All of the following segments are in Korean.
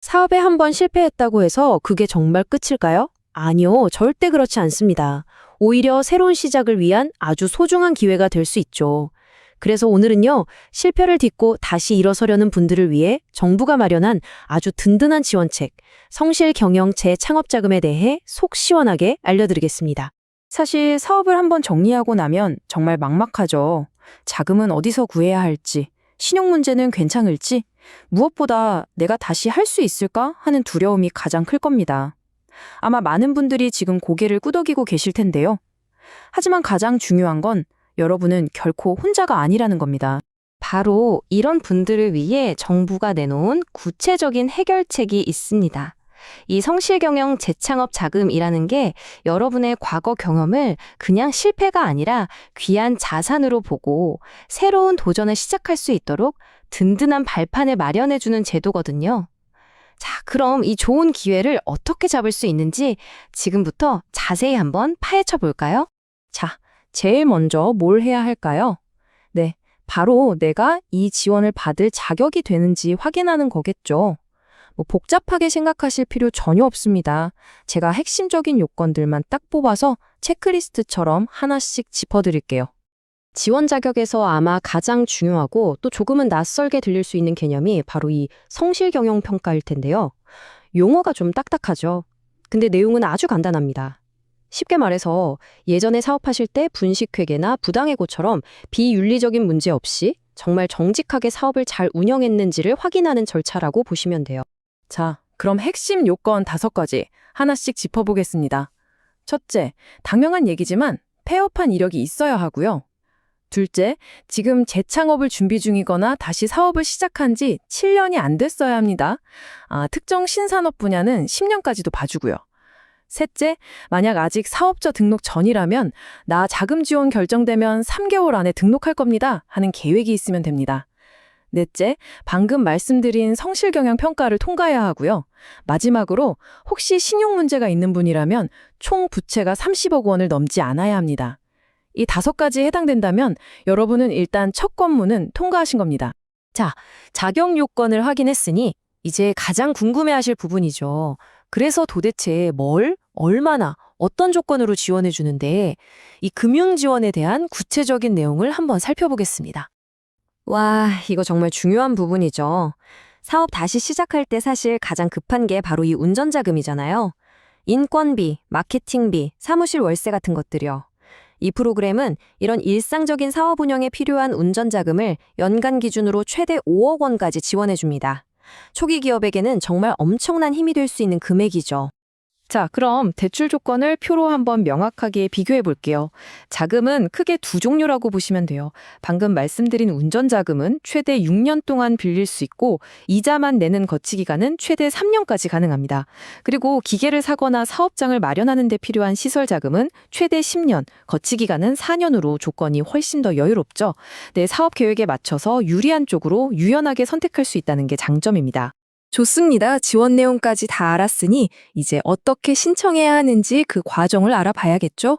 사업에 한 번 실패했다고 해서 그게 정말 끝일까요? 아니요, 절대 그렇지 않습니다. 오히려 새로운 시작을 위한 아주 소중한 기회가 될 수 있죠. 그래서 오늘은요, 실패를 딛고 다시 일어서려는 분들을 위해 정부가 마련한 아주 든든한 지원책, 성실 경영 재창업 자금에 대해 속 시원하게 알려드리겠습니다. 사실 사업을 한번 정리하고 나면 정말 막막하죠. 자금은 어디서 구해야 할지, 신용 문제는 괜찮을지, 무엇보다 내가 다시 할 수 있을까 하는 두려움이 가장 클 겁니다. 아마 많은 분들이 지금 고개를 끄덕이고 계실 텐데요. 하지만 가장 중요한 건 여러분은 결코 혼자가 아니라는 겁니다. 바로 이런 분들을 위해 정부가 내놓은 구체적인 해결책이 있습니다. 이 성실경영 재창업 자금이라는 게 여러분의 과거 경험을 그냥 실패가 아니라 귀한 자산으로 보고 새로운 도전을 시작할 수 있도록 든든한 발판을 마련해주는 제도거든요. 자, 그럼 이 좋은 기회를 어떻게 잡을 수 있는지 지금부터 자세히 한번 파헤쳐 볼까요? 자, 제일 먼저 뭘 해야 할까요? 네, 바로 내가 이 지원을 받을 자격이 되는지 확인하는 거겠죠. 복잡하게 생각하실 필요 전혀 없습니다. 제가 핵심적인 요건들만 딱 뽑아서 체크리스트처럼 하나씩 짚어드릴게요. 지원 자격에서 아마 가장 중요하고 또 조금은 낯설게 들릴 수 있는 개념이 바로 이 성실 경영 평가일 텐데요. 용어가 좀 딱딱하죠. 근데 내용은 아주 간단합니다. 쉽게 말해서 예전에 사업하실 때 분식회계나 부당해고처럼 비윤리적인 문제 없이 정말 정직하게 사업을 잘 운영했는지를 확인하는 절차라고 보시면 돼요. 자, 그럼 핵심 요건 5가지 하나씩 짚어보겠습니다. 첫째, 당연한 얘기지만 폐업한 이력이 있어야 하고요. 둘째, 지금 재창업을 준비 중이거나 다시 사업을 시작한 지 7년이 안 됐어야 합니다. 특정 신산업 분야는 10년까지도 봐주고요. 셋째, 만약 아직 사업자 등록 전이라면 나 자금 지원 결정되면 3개월 안에 등록할 겁니다 하는 계획이 있으면 됩니다. 넷째, 방금 말씀드린 성실경영 평가를 통과해야 하고요. 마지막으로 혹시 신용 문제가 있는 분이라면 총 부채가 30억 원을 넘지 않아야 합니다. 이 5가지에 해당된다면 여러분은 일단 첫 관문은 통과하신 겁니다. 자, 자격 요건을 확인했으니 이제 가장 궁금해하실 부분이죠. 그래서 도대체 뭘, 얼마나, 어떤 조건으로 지원해 주는데 이 금융 지원에 대한 구체적인 내용을 한번 살펴보겠습니다. 와, 이거 정말 중요한 부분이죠. 사업 다시 시작할 때 사실 가장 급한 게 바로 이 운전자금이잖아요. 인건비, 마케팅비, 사무실 월세 같은 것들이요. 이 프로그램은 이런 일상적인 사업 운영에 필요한 운전자금을 연간 기준으로 최대 5억 원까지 지원해 줍니다. 초기 기업에게는 정말 엄청난 힘이 될 수 있는 금액이죠. 자, 그럼 대출 조건을 표로 한번 명확하게 비교해 볼게요. 자금은 크게 2종류라고 보시면 돼요. 방금 말씀드린 운전자금은 최대 6년 동안 빌릴 수 있고 이자만 내는 거치 기간은 최대 3년까지 가능합니다. 그리고 기계를 사거나 사업장을 마련하는 데 필요한 시설 자금은 최대 10년, 거치 기간은 4년으로 조건이 훨씬 더 여유롭죠. 내 사업 계획에 맞춰서 유리한 쪽으로 유연하게 선택할 수 있다는 게 장점입니다. 좋습니다. 지원 내용까지 다 알았으니 이제 어떻게 신청해야 하는지 그 과정을 알아봐야겠죠?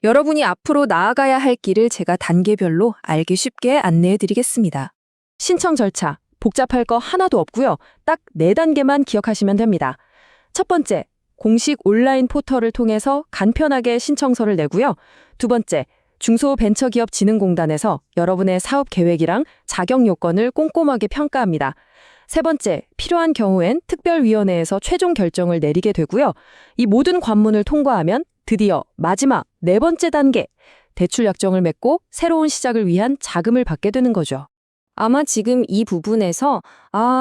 여러분이 앞으로 나아가야 할 길을 제가 단계별로 알기 쉽게 안내해 드리겠습니다. 신청 절차, 복잡할 거 하나도 없고요. 딱 4단계만 기억하시면 됩니다. 첫 번째, 공식 온라인 포털을 통해서 간편하게 신청서를 내고요. 두 번째, 중소벤처기업진흥공단에서 여러분의 사업 계획이랑 자격 요건을 꼼꼼하게 평가합니다. 세 번째, 필요한 경우엔 특별위원회에서 최종 결정을 내리게 되고요. 이 모든 관문을 통과하면 드디어 마지막 4번째 단계, 대출 약정을 맺고 새로운 시작을 위한 자금을 받게 되는 거죠. 아마 지금 이 부분에서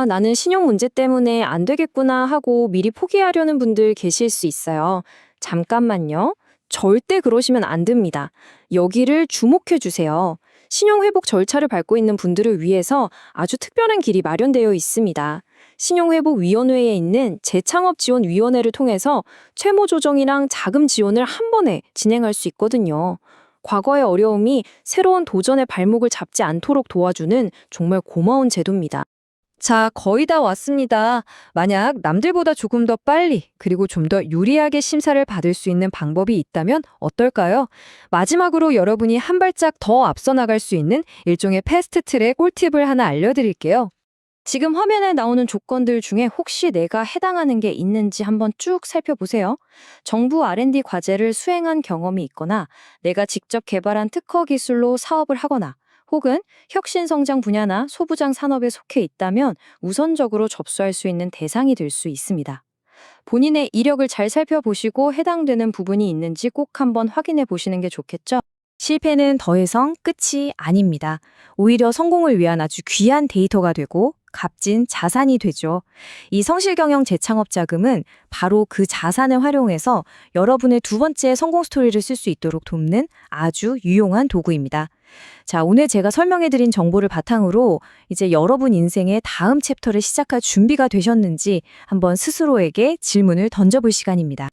나는 신용 문제 때문에 안 되겠구나 하고 미리 포기하려는 분들 계실 수 있어요. 잠깐만요. 절대 그러시면 안 됩니다. 여기를 주목해 주세요. 신용회복 절차를 밟고 있는 분들을 위해서 아주 특별한 길이 마련되어 있습니다. 신용회복위원회에 있는 재창업지원위원회를 통해서 채무 조정이랑 자금 지원을 한 번에 진행할 수 있거든요. 과거의 어려움이 새로운 도전의 발목을 잡지 않도록 도와주는 정말 고마운 제도입니다. 자, 거의 다 왔습니다. 만약 남들보다 조금 더 빨리 그리고 좀 더 유리하게 심사를 받을 수 있는 방법이 있다면 어떨까요? 마지막으로 여러분이 한 발짝 더 앞서 나갈 수 있는 일종의 패스트 트랙 꿀팁을 하나 알려드릴게요. 지금 화면에 나오는 조건들 중에 혹시 내가 해당하는 게 있는지 한번 쭉 살펴보세요. 정부 R&D 과제를 수행한 경험이 있거나 내가 직접 개발한 특허 기술로 사업을 하거나 혹은 혁신성장 분야나 소부장 산업에 속해 있다면 우선적으로 접수할 수 있는 대상이 될 수 있습니다. 본인의 이력을 잘 살펴보시고 해당되는 부분이 있는지 꼭 한번 확인해 보시는 게 좋겠죠? 실패는 더 이상 끝이 아닙니다. 오히려 성공을 위한 아주 귀한 데이터가 되고 값진 자산이 되죠. 이 성실경영 재창업 자금은 바로 그 자산을 활용해서 여러분의 두 번째 성공 스토리를 쓸 수 있도록 돕는 아주 유용한 도구입니다. 자, 오늘 제가 설명해드린 정보를 바탕으로 이제 여러분 인생의 다음 챕터를 시작할 준비가 되셨는지 한번 스스로에게 질문을 던져볼 시간입니다.